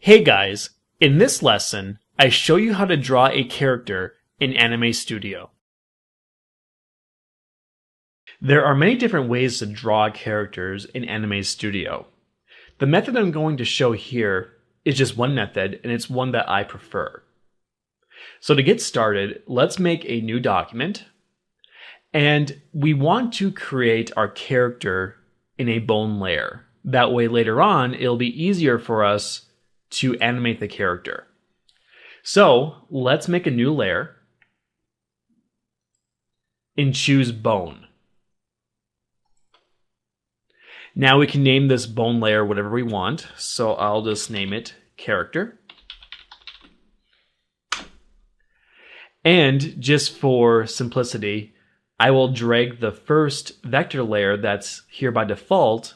Hey guys, in this lesson, I show you how to draw a character in Anime Studio. There are many different ways to draw characters in Anime Studio. The method I'm going to show here is just one method, and it's one that I prefer. So to get started, let's make a new document, and we want to create our character in a bone layer. That way later on, it'll be easier for us to animate the character. So let's make a new layer and choose bone. Now we can name this bone layer whatever we want. So I'll just name it character. And just for simplicity, I will drag the first vector layer that's here by default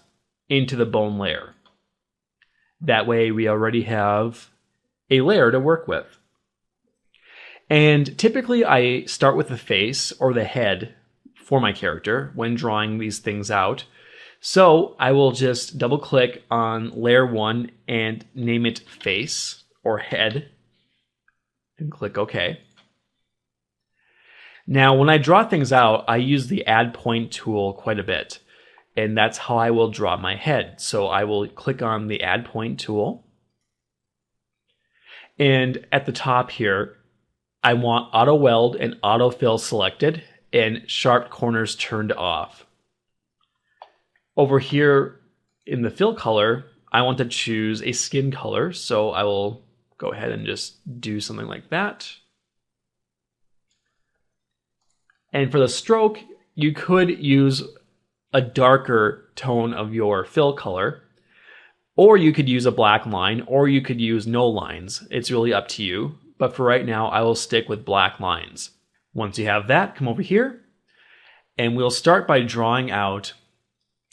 into the bone layer. That way we already have a layer to work with. And typically I start with the face or the head for my character when drawing these things out. So I will just double click on layer 1 and name it face or head and click OK. Now when I draw things out, I use the add point tool quite a bit. And that's how I will draw my head. So I will click on the add point tool. And at the top here, I want auto weld and autofill selected and sharp corners turned off. Over here in the fill color, I want to choose a skin color. So I will go ahead and just do something like that. And for the stroke, you could use a darker tone of your fill color, or you could use a black line, or you could use no lines. It's really up to you, but for right now I will stick with black lines. Once you have that, come over here and we'll start by drawing out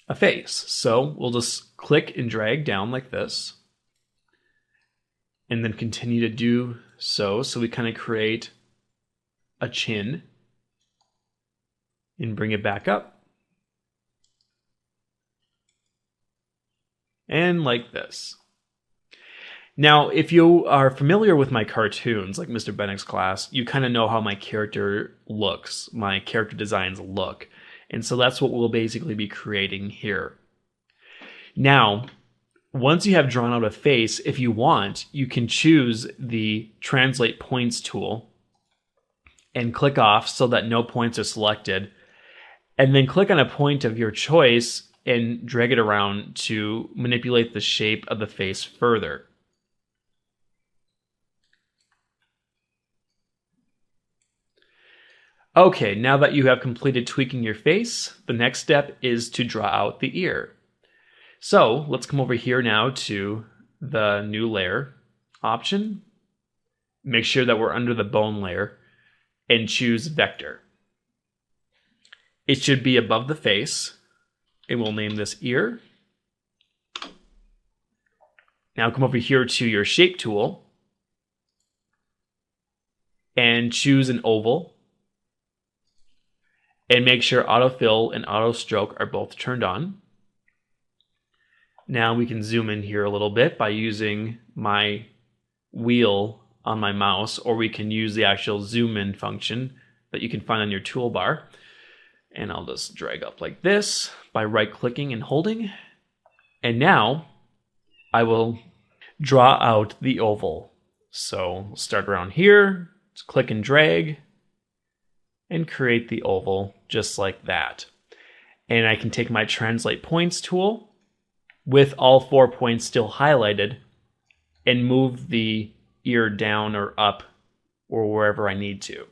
a face. So we'll just click and drag down like this and then continue to do so we kind of create a chin and bring it back up. And like this. Now, if you are familiar with my cartoons, like Mr. Bennick's class, you kind of know how my character looks, my character designs look. And so that's what we'll basically be creating here. Now, once you have drawn out a face, if you want, you can choose the Translate Points tool and click off so that no points are selected. And then click on a point of your choice and drag it around to manipulate the shape of the face further. Okay, now that you have completed tweaking your face, the next step is to draw out the ear. So let's come over here now to the new layer option. Make sure that we're under the bone layer and choose vector. It should be above the face. And we'll name this ear. Now come over here to your shape tool and choose an oval. And make sure autofill and auto stroke are both turned on. Now we can zoom in here a little bit by using my wheel on my mouse, or we can use the actual zoom in function that you can find on your toolbar. And I'll just drag up like this by right-clicking and holding. And now I will draw out the oval. So we'll start around here, just click and drag, and create the oval just like that. And I can take my Translate Points tool with all 4 points still highlighted and move the ear down or up or wherever I need to.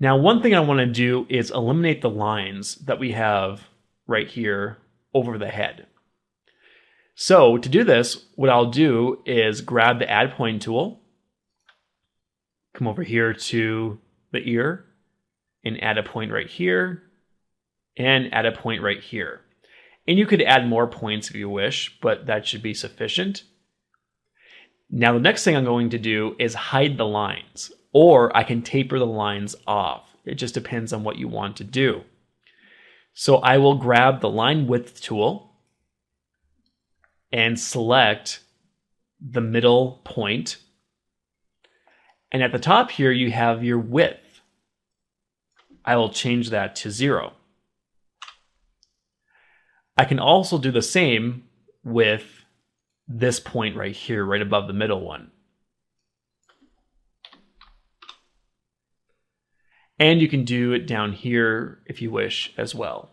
Now, one thing I want to do is eliminate the lines that we have right here over the head. So to do this, what I'll do is grab the Add Point tool, come over here to the ear, and add a point right here, and add a point right here. And you could add more points if you wish, but that should be sufficient. Now, the next thing I'm going to do is hide the lines. Or I can taper the lines off. It just depends on what you want to do. So I will grab the line width tool and select the middle point. And at the top here, you have your width. I will change that to 0. I can also do the same with this point right here, right above the middle one. And you can do it down here if you wish as well.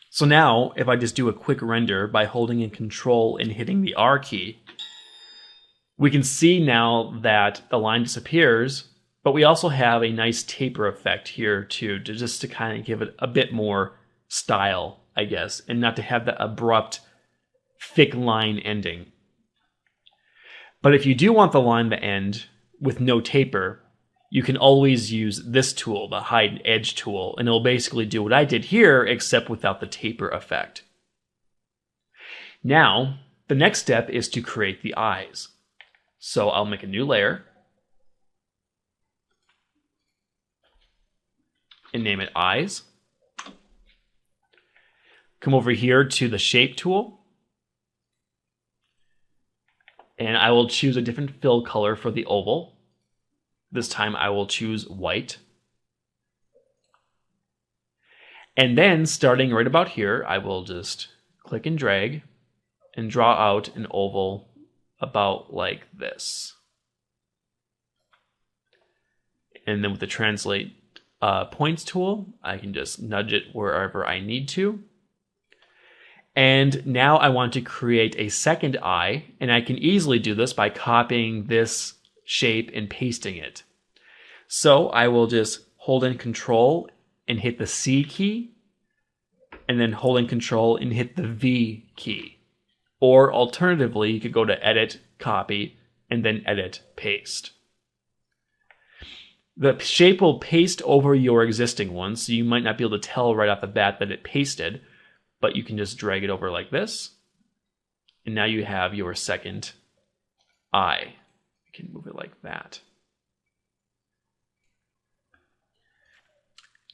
So now, if I just do a quick render by holding in Control and hitting the R key, we can see now that the line disappears, but we also have a nice taper effect here too, just to kind of give it a bit more style, I guess, and not to have the abrupt, thick line ending. But if you do want the line to end with no taper, you can always use this tool, the hide edge tool, and it'll basically do what I did here, except without the taper effect. Now, the next step is to create the eyes. So I'll make a new layer and name it eyes. Come over here to the shape tool, and I will choose a different fill color for the oval. This time I will choose white. And then starting right about here, I will just click and drag and draw out an oval about like this. And then with the translate points tool, I can just nudge it wherever I need to. And now I want to create a second eye, and I can easily do this by copying this shape and pasting it. So I will just hold in Control and hit the C key, and then hold in Control and hit the V key. Or alternatively, you could go to Edit, Copy, and then Edit, Paste. The shape will paste over your existing one, so you might not be able to tell right off the bat that it pasted, but you can just drag it over like this, and now you have your second eye. You can move it like that.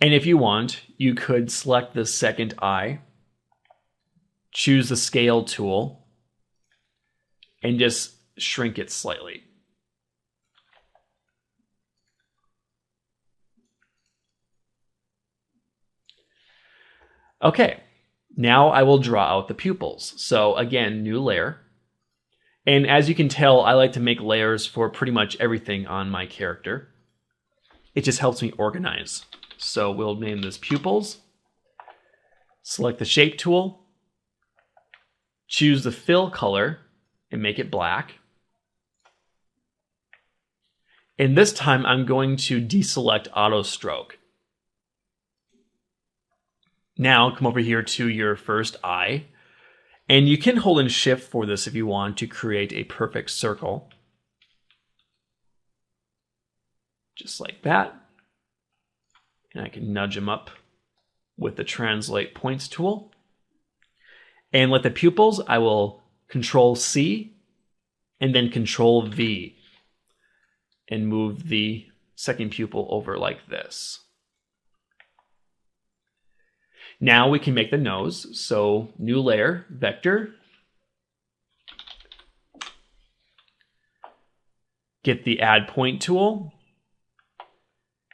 And if you want, you could select the second eye, choose the scale tool, and just shrink it slightly. Okay, now I will draw out the pupils. So again, new layer. And as you can tell, I like to make layers for pretty much everything on my character. It just helps me organize. So we'll name this pupils. Select the shape tool. Choose the fill color and make it black. And this time I'm going to deselect auto stroke. Now come over here to your first eye, and you can hold in Shift for this if you want to create a perfect circle. Just like that. And I can nudge them up with the Translate Points tool. And with the pupils, I will Control C and then Control V and move the second pupil over like this. Now we can make the nose. So new layer, vector. Get the add point tool.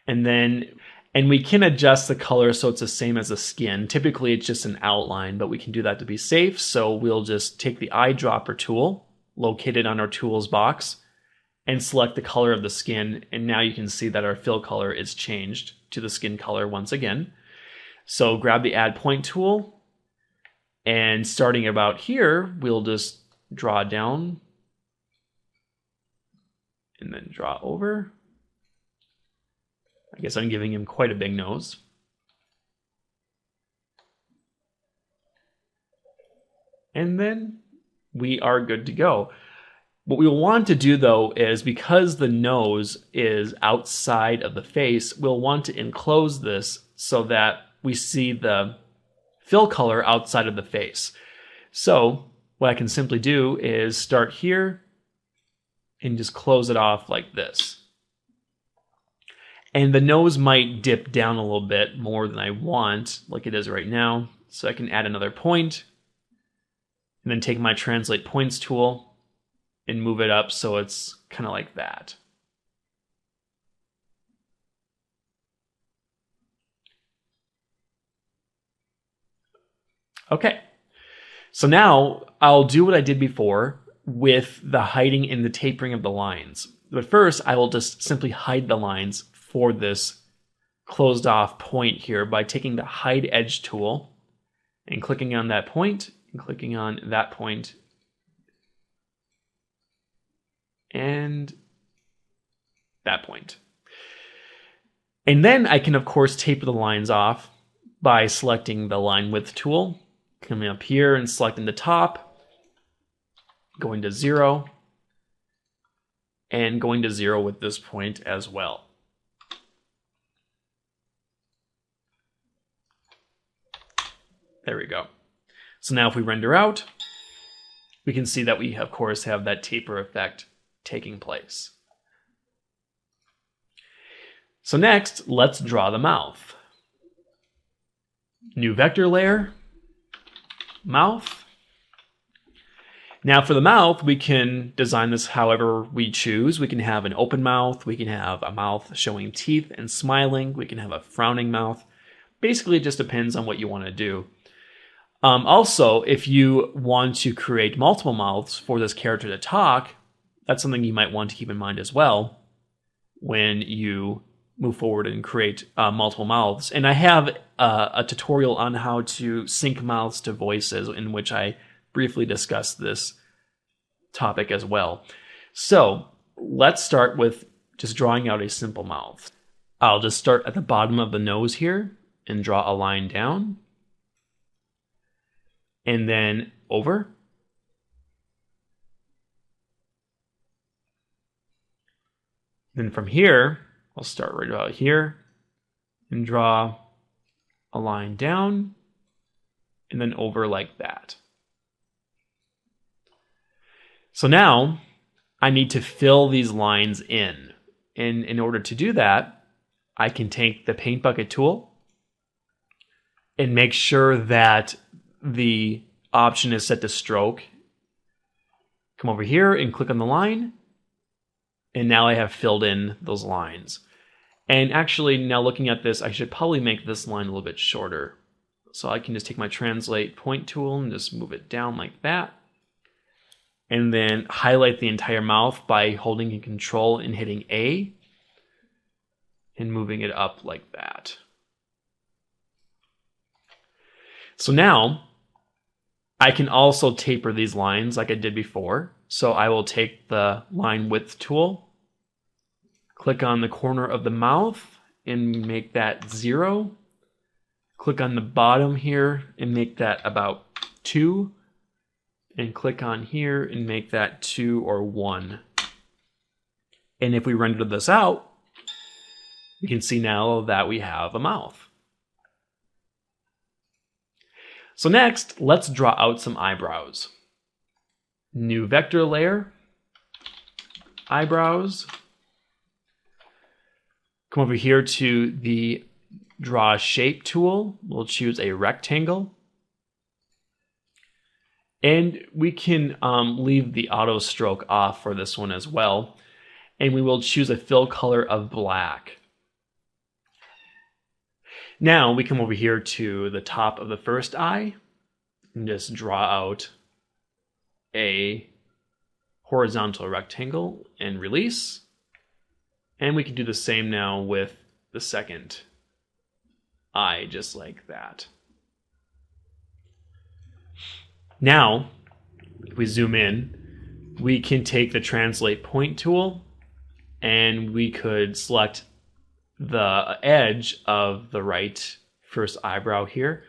And we can adjust the color so it's the same as the skin. Typically it's just an outline, but we can do that to be safe. So we'll just take the eyedropper tool located on our tools box and select the color of the skin. And now you can see that our fill color is changed to the skin color once again. So grab the add point tool, and starting about here, we'll just draw down and then draw over. I guess I'm giving him quite a big nose. And then we are good to go. What we want to do though is, because the nose is outside of the face, we'll want to enclose this so that we see the fill color outside of the face. So what I can simply do is start here and just close it off like this. And the nose might dip down a little bit more than I want, like it is right now. So I can add another point and then take my translate points tool and move it up so it's kind of like that. Okay, so now I'll do what I did before with the hiding and the tapering of the lines. But first, I will just simply hide the lines for this closed off point here by taking the hide edge tool and clicking on that point and clicking on that point and that point. And then I can, of course, taper the lines off by selecting the line width tool, coming up here and selecting the top, going to 0, and going to 0 with this point as well. There we go. So now if we render out, we can see that we, of course, have that taper effect taking place. So next, let's draw the mouth. New vector layer, mouth. Now for the mouth, we can design this however we choose. We can have an open mouth, we can have a mouth showing teeth and smiling, we can have a frowning mouth. Basically, it just depends on what you want to do. Also, if you want to create multiple mouths for this character to talk, that's something you might want to keep in mind as well when you move forward and create multiple mouths. And I have a tutorial on how to sync mouths to voices in which I briefly discuss this topic as well. So let's start with just drawing out a simple mouth. I'll just start at the bottom of the nose here and draw a line down and then over. Then from here, I'll start right about here and draw a line down and then over like that. So now I need to fill these lines in. And in order to do that, I can take the paint bucket tool and make sure that the option is set to stroke. Come over here and click on the line. And now I have filled in those lines. And actually, now looking at this, I should probably make this line a little bit shorter. So I can just take my translate point tool and just move it down like that. And then highlight the entire mouth by holding in Control and hitting A. And moving it up like that. So now, I can also taper these lines like I did before. So I will take the line width tool, click on the corner of the mouth and make that 0. Click on the bottom here and make that about 2. And click on here and make that 2 or 1. And if we render this out, we can see now that we have a mouth. So next, let's draw out some eyebrows. New vector layer, eyebrows. Come over here to the draw shape tool. We'll choose a rectangle. And we can leave the auto stroke off for this one as well. And we will choose a fill color of black. Now we come over here to the top of the first eye and just draw out a horizontal rectangle and release. And we can do the same now with the second eye, just like that. Now, if we zoom in, we can take the translate point tool and we could select the edge of the right first eyebrow here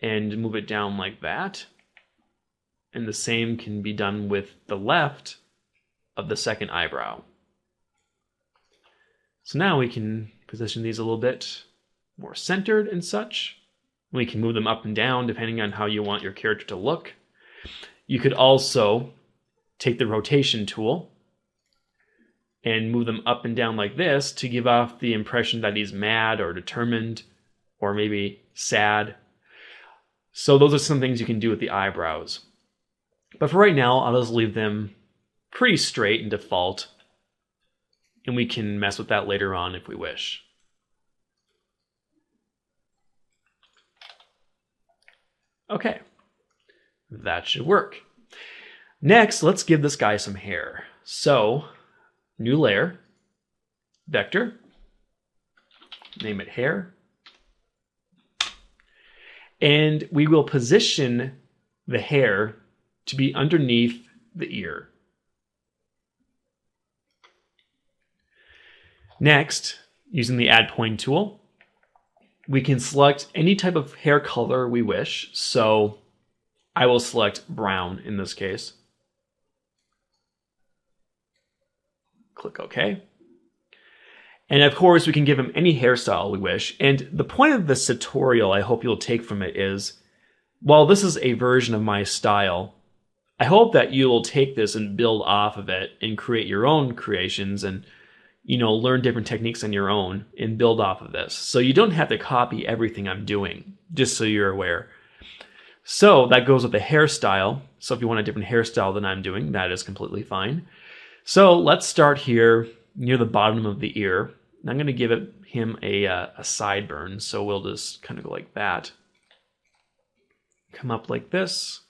and move it down like that. And the same can be done with the left of the second eyebrow. So now we can position these a little bit more centered and such. We can move them up and down depending on how you want your character to look. You could also take the rotation tool and move them up and down like this to give off the impression that he's mad or determined or maybe sad. So those are some things you can do with the eyebrows. But for right now, I'll just leave them pretty straight in default, and we can mess with that later on if we wish. Okay, that should work. Next, let's give this guy some hair. So, new layer, vector, name it hair, and we will position the hair to be underneath the ear. Next, using the add point tool, we can select any type of hair color we wish. So I will select brown in this case. Click OK. And of course, we can give him any hairstyle we wish. And the point of this tutorial, I hope you'll take from it, is while this is a version of my style, I hope that you'll take this and build off of it and create your own creations and, you know, learn different techniques on your own and build off of this. So you don't have to copy everything I'm doing, just so you're aware. So that goes with the hairstyle. So if you want a different hairstyle than I'm doing, that is completely fine. So let's start here near the bottom of the ear. I'm going to give him a sideburn. So we'll just kind of go like that. Come up like this.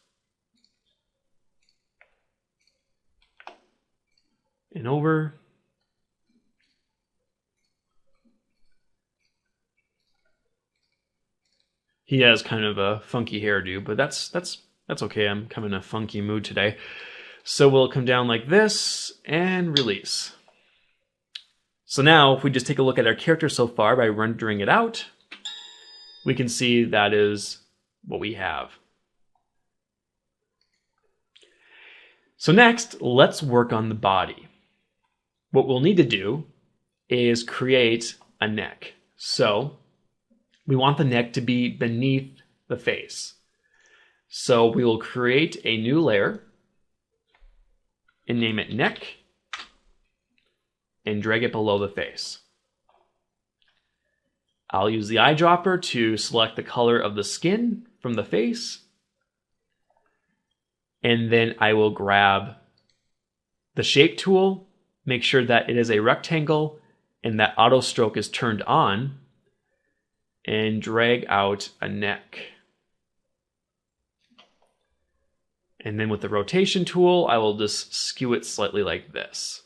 And over. He has kind of a funky hairdo, but that's okay. I'm kind of in a funky mood today. So we'll come down like this and release. So now if we just take a look at our character so far by rendering it out, we can see that is what we have. So next, let's work on the body. What we'll need to do is create a neck. So we want the neck to be beneath the face. So we will create a new layer and name it neck and drag it below the face. I'll use the eyedropper to select the color of the skin from the face. And then I will grab the shape tool, make sure that it is a rectangle and that auto stroke is turned on, and drag out a neck. And then with the rotation tool, I will just skew it slightly like this.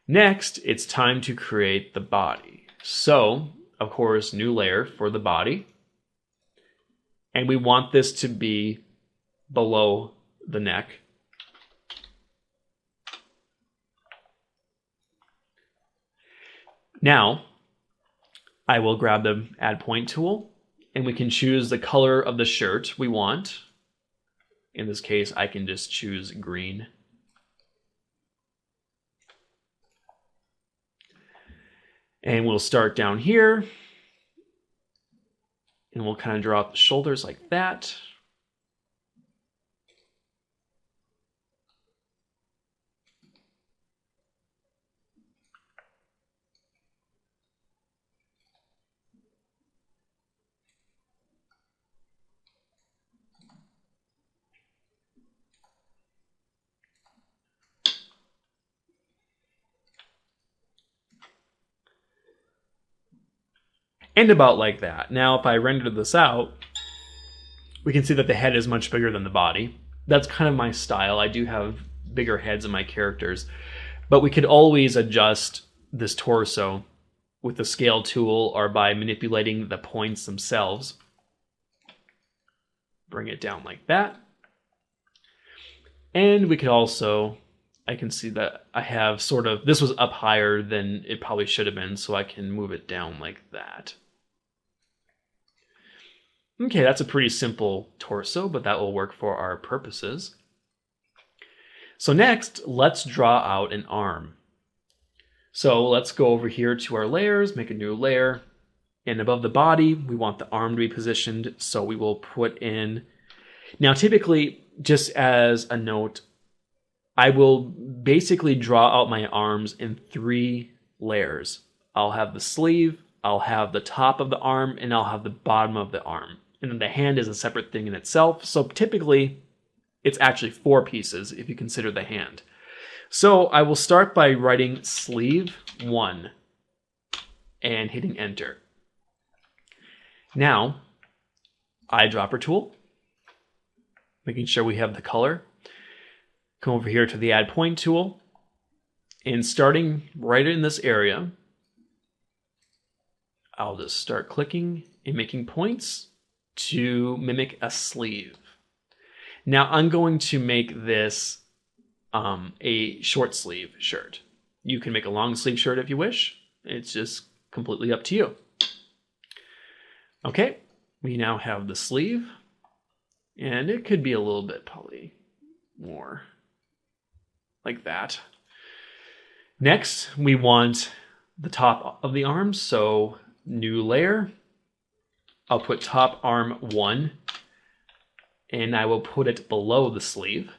Next, it's time to create the body. So, of course, new layer for the body. And we want this to be below the neck. Now, I will grab the add point tool and we can choose the color of the shirt we want. In this case, I can just choose green. And we'll start down here. And we'll kind of draw out the shoulders like that. And about like that. Now, if I render this out, we can see that the head is much bigger than the body. That's kind of my style. I do have bigger heads in my characters. But we could always adjust this torso with the scale tool or by manipulating the points themselves. Bring it down like that. And we could also, I can see that I have sort of, this was up higher than it probably should have been, so I can move it down like that. Okay, that's a pretty simple torso, but that will work for our purposes. So next, let's draw out an arm. So let's go over here to our layers, make a new layer. And above the body, we want the arm to be positioned. So we will put in, now typically, just as a note, I will basically draw out my arms in 3 layers. I'll have the sleeve, I'll have the top of the arm, and I'll have the bottom of the arm. and then the hand is a separate thing in itself. So typically, it's actually 4 pieces if you consider the hand. So I will start by writing sleeve 1 and hitting enter. Now, eyedropper tool, making sure we have the color. Come over here to the add point tool, and starting right in this area, I'll just start clicking and making points to mimic a sleeve. Now I'm going to make this a short sleeve shirt. You can make a long sleeve shirt if you wish. It's just completely up to you. Okay, we now have the sleeve, and it could be a little bit probably more like that. Next, we want the top of the arm, so new layer. I'll put top arm 1, and I will put it below the sleeve.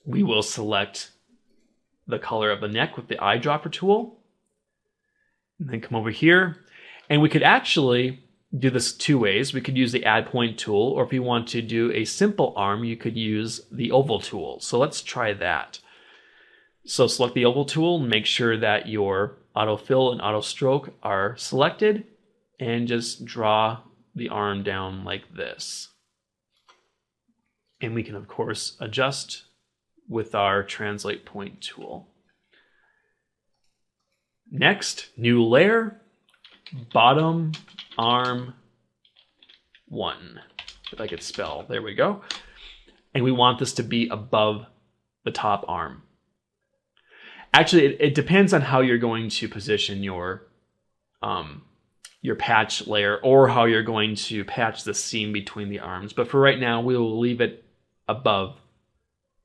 We will select the color of the neck with the eyedropper tool, and then come over here, and we could actually do this 2 ways. We could use the add point tool, or if you want to do a simple arm, you could use the oval tool. So let's try that. So select the oval tool and make sure that your autofill and auto stroke are selected, and just draw the arm down like this. And we can of course adjust with our translate point tool. Next, new layer, bottom arm 1. If I could spell, there we go. And we want this to be above the top arm. Actually, it depends on how you're going to position your patch layer, or how you're going to patch the seam between the arms. But for right now, we will leave it above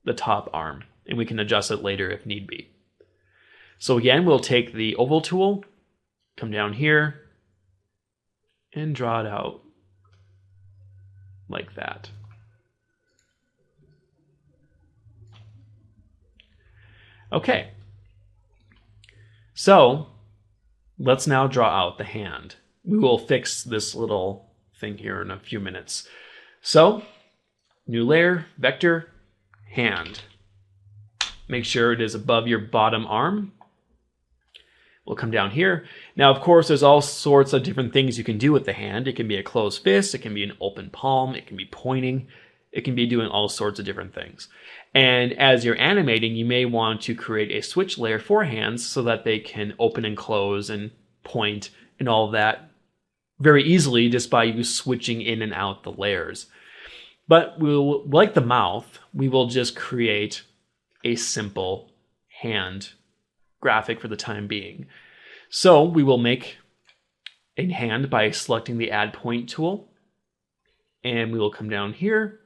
the top arm, and we can adjust it later if need be. So again, we'll take the oval tool, come down here, and draw it out like that. Okay. So let's now draw out the hand. We will fix this little thing here in a few minutes. So, new layer, vector, hand. Make sure it is above your bottom arm. We'll come down here. Now, of course, there's all sorts of different things you can do with the hand. It can be a closed fist, it can be an open palm, it can be pointing, it can be doing all sorts of different things. And as you're animating, you may want to create a switch layer for hands so that they can open and close and point and all of that very easily just by you switching in and out the layers. But we'll, like the mouth, we will just create a simple hand graphic for the time being. So we will make a hand by selecting the add point tool, and we will come down here.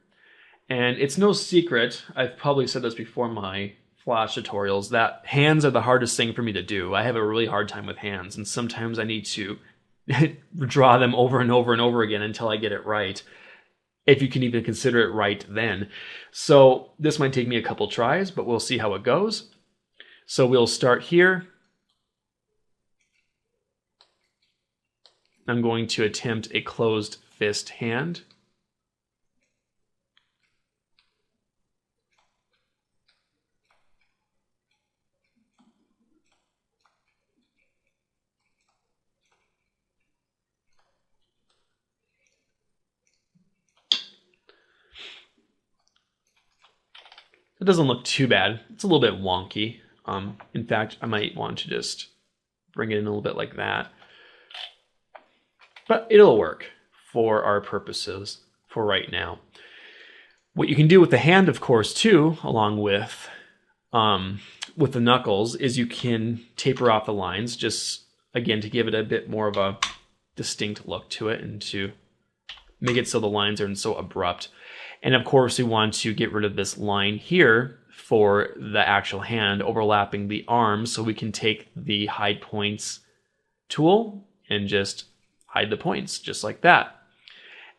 And it's no secret, I've probably said this before in my Flash tutorials, that hands are the hardest thing for me to do. I have a really hard time with hands, and sometimes I need to draw them over and over and over again until I get it right, if you can even consider it right then. So this might take me a couple tries, but we'll see how it goes. So we'll start here. I'm going to attempt a closed fist hand. It doesn't look too bad. It's a little bit wonky. In fact, I might want to just bring it in a little bit like that. But it'll work for our purposes for right now. What you can do with the hand, of course, too, along with the knuckles, is you can taper off the lines, just, again, to give it a bit more of a distinct look to it and to make it so the lines aren't so abrupt. And of course, we want to get rid of this line here for the actual hand overlapping the arm, so we can take the hide points tool and just hide the points, just like that.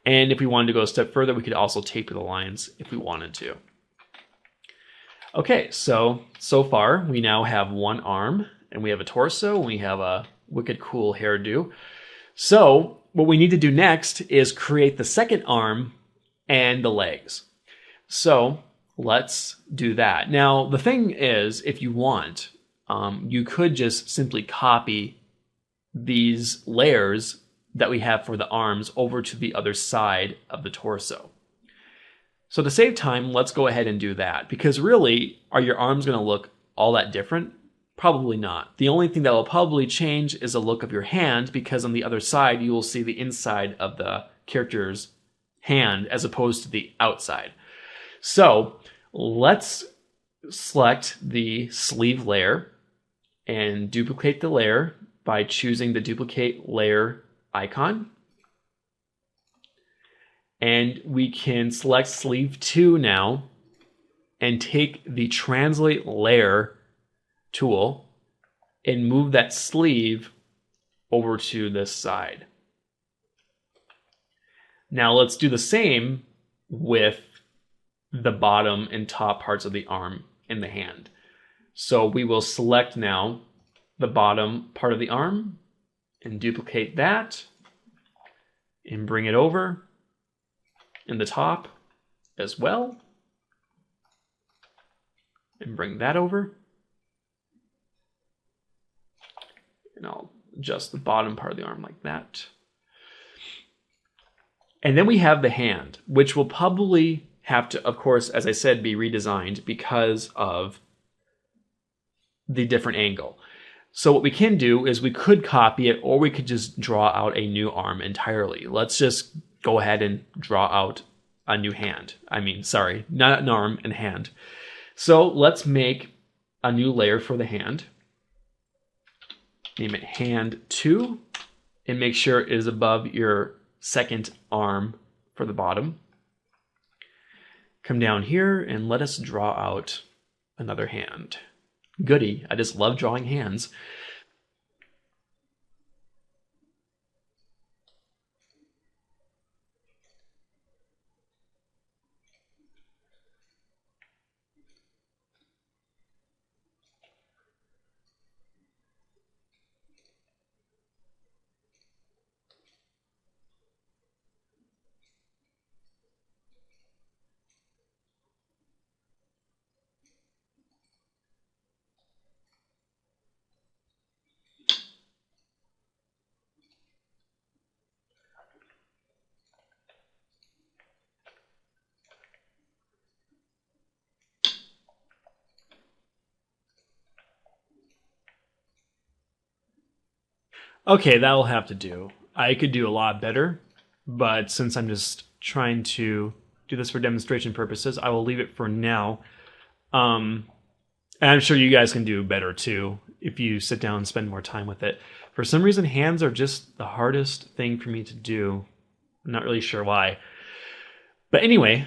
And if we wanted to go a step further, we could also taper the lines if we wanted to. Okay, so far we now have one arm, and we have a torso, and we have a wicked cool hairdo. So what we need to do next is create the second arm and the legs. So let's do that. Now, the thing is, if you want, you could just simply copy these layers that we have for the arms over to the other side of the torso. So to save time, let's go ahead and do that. Because really, are your arms going to look all that different? Probably not. The only thing that will probably change is the look of your hand, because on the other side, you will see the inside of the character's hand as opposed to the outside. So let's select the sleeve layer and duplicate the layer by choosing the duplicate layer icon. And we can select sleeve 2 now and take the translate layer tool and move that sleeve over to this side. Now let's do the same with the bottom and top parts of the arm and the hand. So we will select now the bottom part of the arm and duplicate that and bring it over, in the top as well, and bring that over. And I'll adjust the bottom part of the arm like that. And then we have the hand, which will probably have to, of course, as I said, be redesigned because of the different angle. So what we can do is we could copy it, or we could just draw out a new arm entirely. Let's just go ahead and draw out a new hand. Sorry, not an arm, and hand. So let's make a new layer for the hand. Name it hand 2, and make sure it is above your second arm for the bottom. Come down here and let us draw out another hand. Goody, I just love drawing hands. Okay, that'll have to do. I could do a lot better, but since I'm just trying to do this for demonstration purposes, I will leave it for now. And I'm sure you guys can do better too if you sit down and spend more time with it. For some reason, hands are just the hardest thing for me to do. I'm not really sure why. But anyway,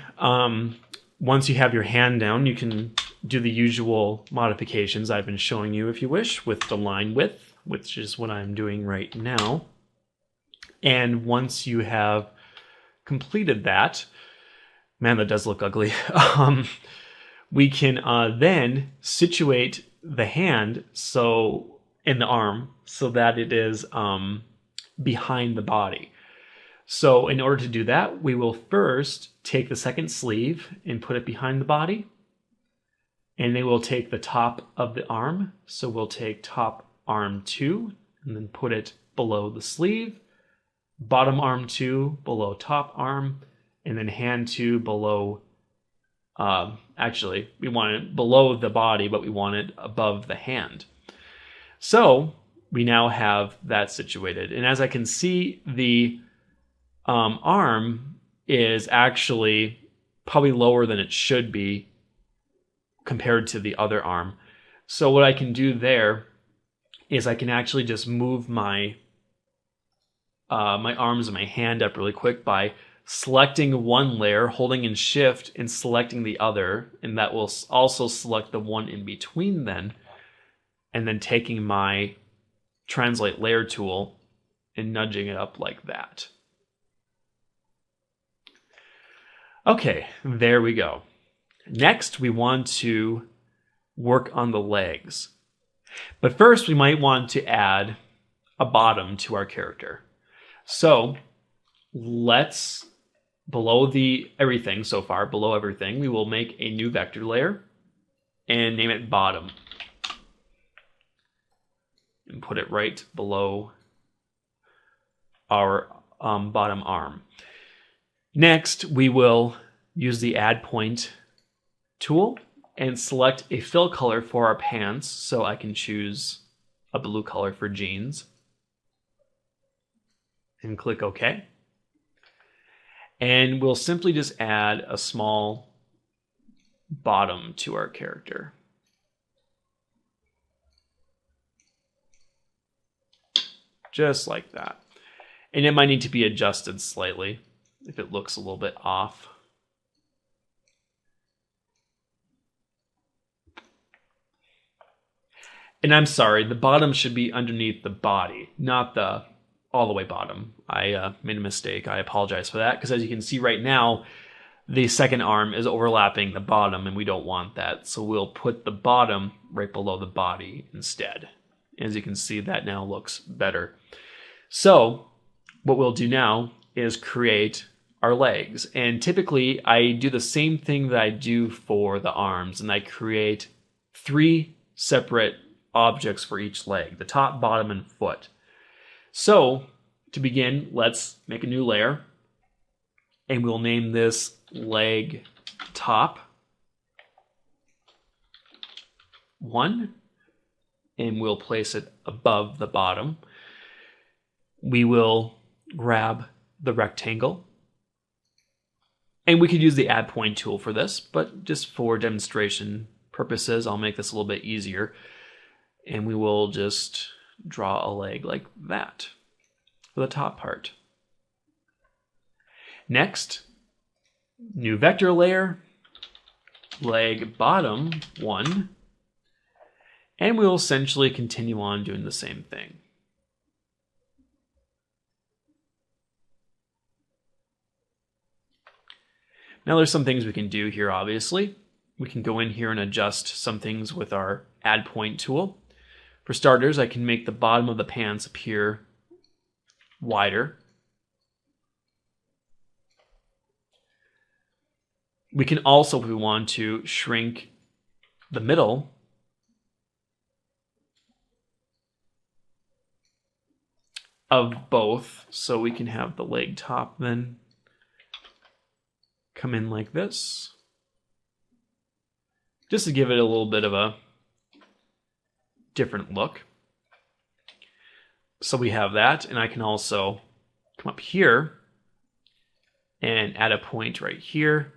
once you have your hand down, you can do the usual modifications I've been showing you if you wish with the line width, which is what I'm doing right now. And once you have completed that, man, that does look ugly. We can then situate the hand in the arm so that it is behind the body. So in order to do that, we will first take the second sleeve and put it behind the body. And then we'll take the top of the arm. So we'll take top arm 2 and then put it below the sleeve. Bottom arm 2 below top arm. And then hand 2 below, actually, we want it below the body, but we want it above the hand. So we now have that situated. And as I can see, the arm is actually probably lower than it should be compared to the other arm. So what I can do there is I can actually just move my my arms and my hand up really quick by selecting one layer, holding in shift and selecting the other, and that will also select the one in between then, and then taking my translate layer tool and nudging it up like that. Okay, there we go. Next, we want to work on the legs. But first, we might want to add a bottom to our character. So let's, below everything so far, below everything, we will make a new vector layer and name it bottom. And put it right below our bottom arm. Next, we will use the add point tool and select a fill color for our pants. So I can choose a blue color for jeans and click OK. And we'll simply just add a small bottom to our character. Just like that. And it might need to be adjusted slightly if it looks a little bit off. And I'm sorry, the bottom should be underneath the body, not the all the way bottom. I made a mistake. I apologize for that, because as you can see right now, the second arm is overlapping the bottom, and we don't want that. So we'll put the bottom right below the body instead. As you can see, that now looks better. So what we'll do now is create our legs. And typically I do the same thing that I do for the arms, and I create 3 separate objects for each leg: the top, bottom, and foot. So to begin, let's make a new layer, and we'll name this leg top 1, and we'll place it above the bottom. We will grab the rectangle, and we could use the add point tool for this, but just for demonstration purposes, I'll make this a little bit easier. And we will just draw a leg like that for the top part. Next, new vector layer, leg bottom 1, and we'll essentially continue on doing the same thing. Now there's some things we can do here, obviously. We can go in here and adjust some things with our add point tool. For starters, I can make the bottom of the pants appear wider. We can also, if we want to, shrink the middle of both, so we can have the leg top then come in like this, just to give it a little bit of a different look. So we have that, and I can also come up here and add a point right here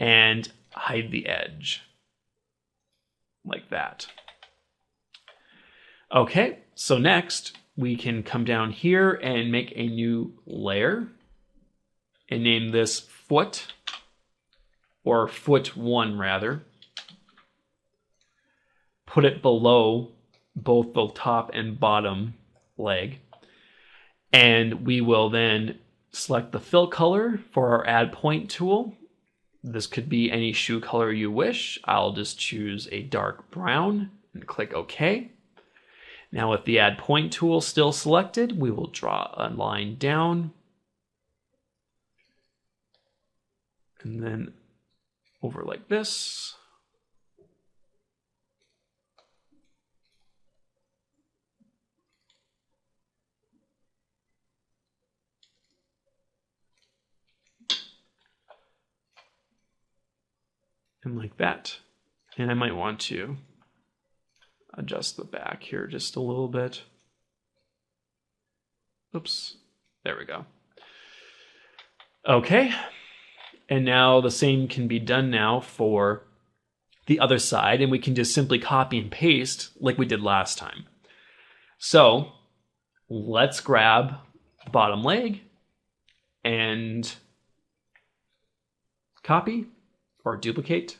and hide the edge like that. Okay, so next we can come down here and make a new layer and name this foot, or foot 1 rather. Put it below both the top and bottom leg. And we will then select the fill color for our add point tool. This could be any shoe color you wish. I'll just choose a dark brown and click OK. Now with the add point tool still selected, we will draw a line down and then over like this. And like that. And I might want to adjust the back here just a little bit. Oops, there we go. Okay, and now the same can be done now for the other side, and we can just simply copy and paste like we did last time. So let's grab the bottom leg and copy or duplicate,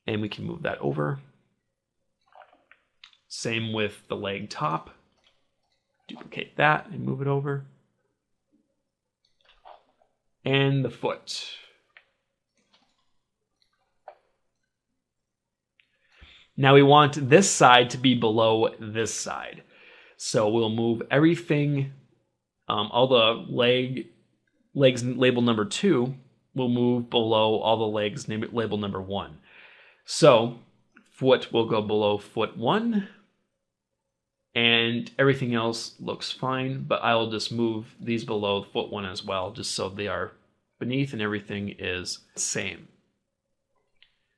and we can move that over. Same with the leg top. Duplicate that and move it over. And the foot. Now we want this side to be below this side. So we'll move everything, all the legs labeled number 2 will move below all the legs labeled number 1. So foot will go below foot 1, and everything else looks fine, but I will just move these below foot 1 as well, just so they are beneath and everything is the same.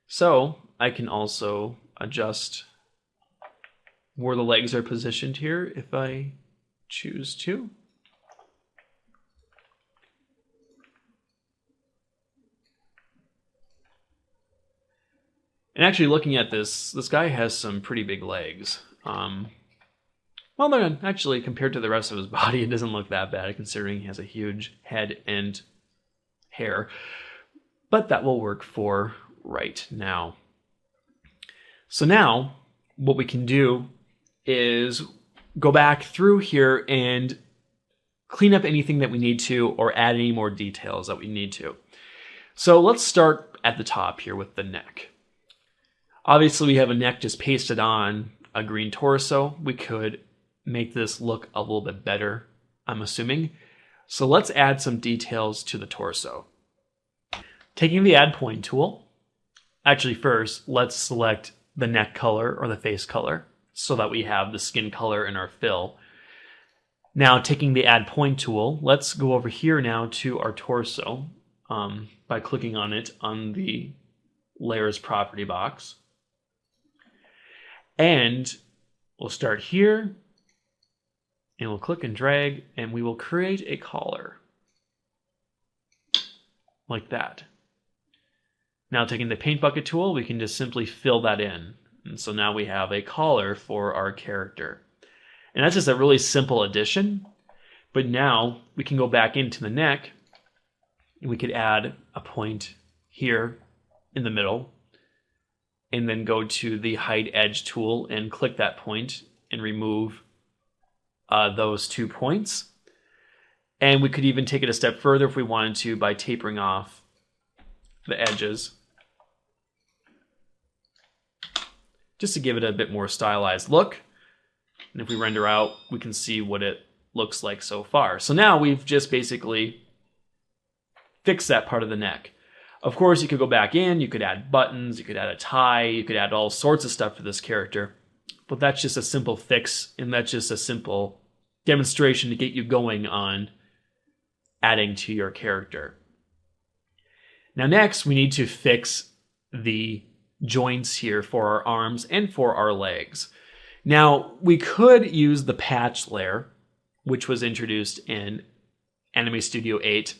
So I can also adjust where the legs are positioned here if I choose to. And actually looking at this guy has some pretty big legs. Well, they're actually, compared to the rest of his body, it doesn't look that bad considering he has a huge head and hair. But that will work for right now. So now what we can do is go back through here and clean up anything that we need to or add any more details that we need to. So let's start at the top here with the neck. Obviously we have a neck just pasted on a green torso. We could make this look a little bit better, I'm assuming. So let's add some details to the torso. Taking the Add Point tool, actually first, let's select the neck color or the face color so that we have the skin color in our fill. Now taking the Add Point tool, let's go over here now to our torso by clicking on it on the Layers property box. And we'll start here, and we'll click and drag, and we will create a collar. Like that. Now taking the Paint Bucket tool, we can just simply fill that in. And so now we have a collar for our character. And that's just a really simple addition. But now we can go back into the neck, and we could add a point here in the middle, and then go to the Hide Edge tool and click that point and remove those 2 points. And we could even take it a step further if we wanted to by tapering off the edges, just to give it a bit more stylized look. And if we render out, we can see what it looks like so far. So now we've just basically fixed that part of the neck. Of course, you could go back in, you could add buttons, you could add a tie, you could add all sorts of stuff to this character. But that's just a simple fix, and that's just a simple demonstration to get you going on adding to your character. Now next, we need to fix the joints here for our arms and for our legs. Now, we could use the patch layer, which was introduced in Anime Studio 8.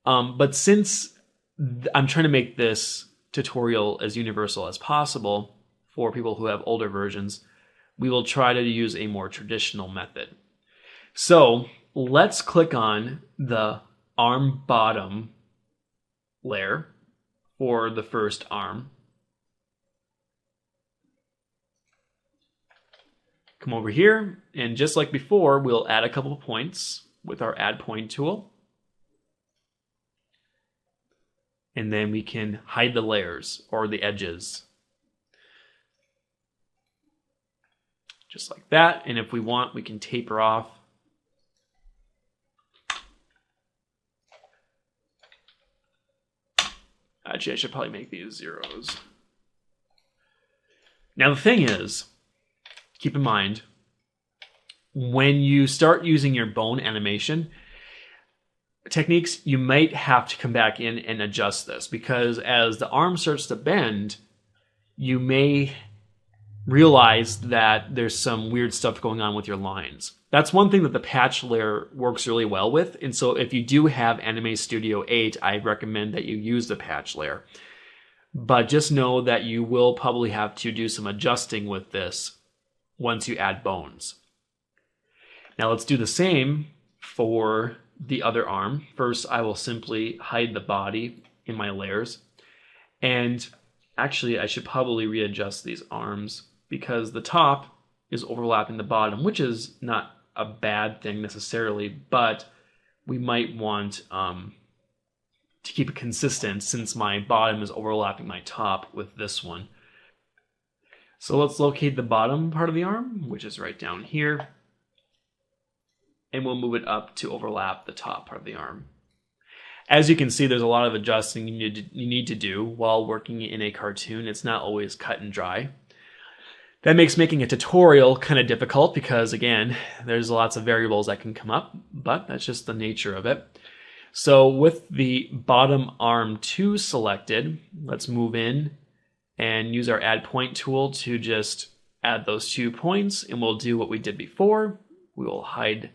But since I'm trying to make this tutorial as universal as possible for people who have older versions, we will try to use a more traditional method. So let's click on the arm bottom layer for the first arm. Come over here, and just like before, we'll add a couple of points with our Add Point tool. And then we can hide the layers or the edges. Just like that. And if we want, we can taper off. Actually, I should probably make these zeros. Now the thing is, keep in mind, when you start using your bone animation techniques, you might have to come back in and adjust this, because as the arm starts to bend, you may realize that there's some weird stuff going on with your lines. That's one thing that the patch layer works really well with, and so if you do have Anime Studio 8, I recommend that you use the patch layer. But just know that you will probably have to do some adjusting with this once you add bones. Now let's do the same for the other arm. First, I will simply hide the body in my layers. And actually, I should probably readjust these arms because the top is overlapping the bottom, which is not a bad thing necessarily, but we might want to keep it consistent since my bottom is overlapping my top with this one. So let's locate the bottom part of the arm, which is right down here. and we'll move it up to overlap the top part of the arm. As you can see, there's a lot of adjusting you need to do while working in a cartoon. It's not always cut and dry. That makes making a tutorial kind of difficult because, again, there's lots of variables that can come up, but that's just the nature of it. So with the bottom arm 2 selected, let's move in and use our add point tool to just add those 2 points, and we'll do what we did before. We will hide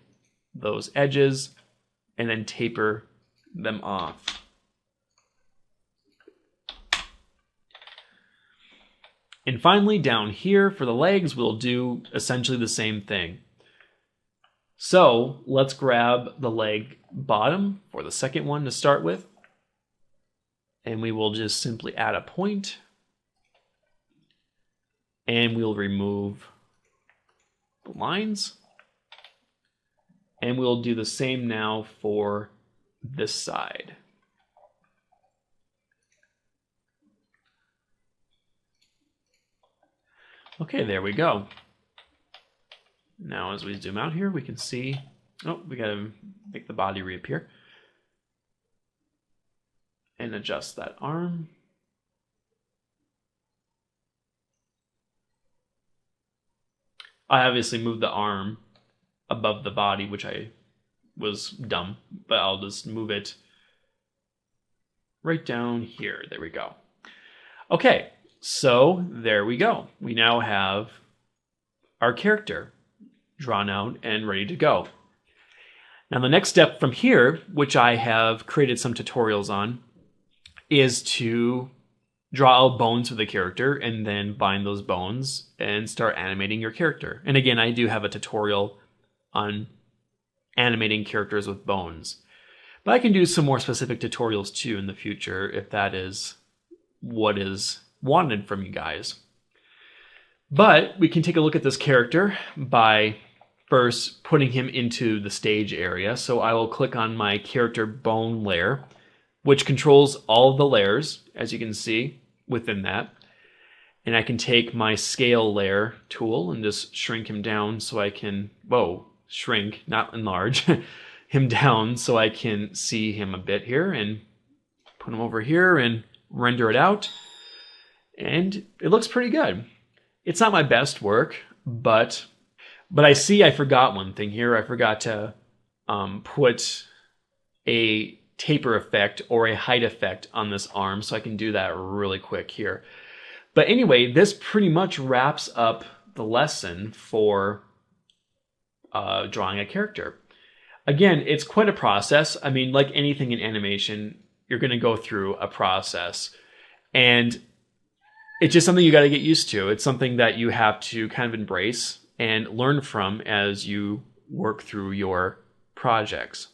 those edges and then taper them off. And finally, down here for the legs, we'll do essentially the same thing. So let's grab the leg bottom for the second one to start with, and we will just simply add a point, and we'll remove the lines, and we'll do the same now for this side. Okay, there we go. Now as we zoom out here, we can see, oh, we gotta make the body reappear. And adjust that arm. I obviously moved the arm above the body, which I was dumb, but I'll just move it right down here. There we go. Okay, so there we go. We now have our character drawn out and ready to go. Now the next step from here, which I have created some tutorials on, is to draw out bones for the character and then bind those bones and start animating your character. And again, I do have a tutorial on animating characters with bones. But I can do some more specific tutorials too in the future if that is what is wanted from you guys. But we can take a look at this character by first putting him into the stage area. So I will click on my character bone layer, which controls all of the layers, as you can see within that. And I can take my scale layer tool and just shrink him down so I can, shrink, not enlarge, him down so I can see him a bit here, and put him over here and render it out. And it looks pretty good. It's not my best work, but I see I forgot one thing here. I forgot to put a taper effect or a height effect on this arm, so I can do that really quick here. But anyway, this pretty much wraps up the lesson for drawing a character. Again, it's quite a process. I mean, like anything in animation, you're going to go through a process. And it's just something you got to get used to. It's something that you have to kind of embrace and learn from as you work through your projects.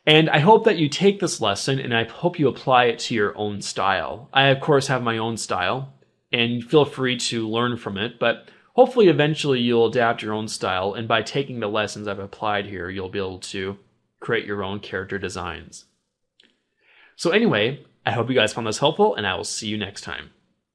And I hope that you take this lesson and I hope you apply it to your own style. I, of course, have my own style, and feel free to learn from it, but hopefully eventually you'll adapt your own style, and by taking the lessons I've applied here, you'll be able to create your own character designs. So anyway, I hope you guys found this helpful, and I will see you next time.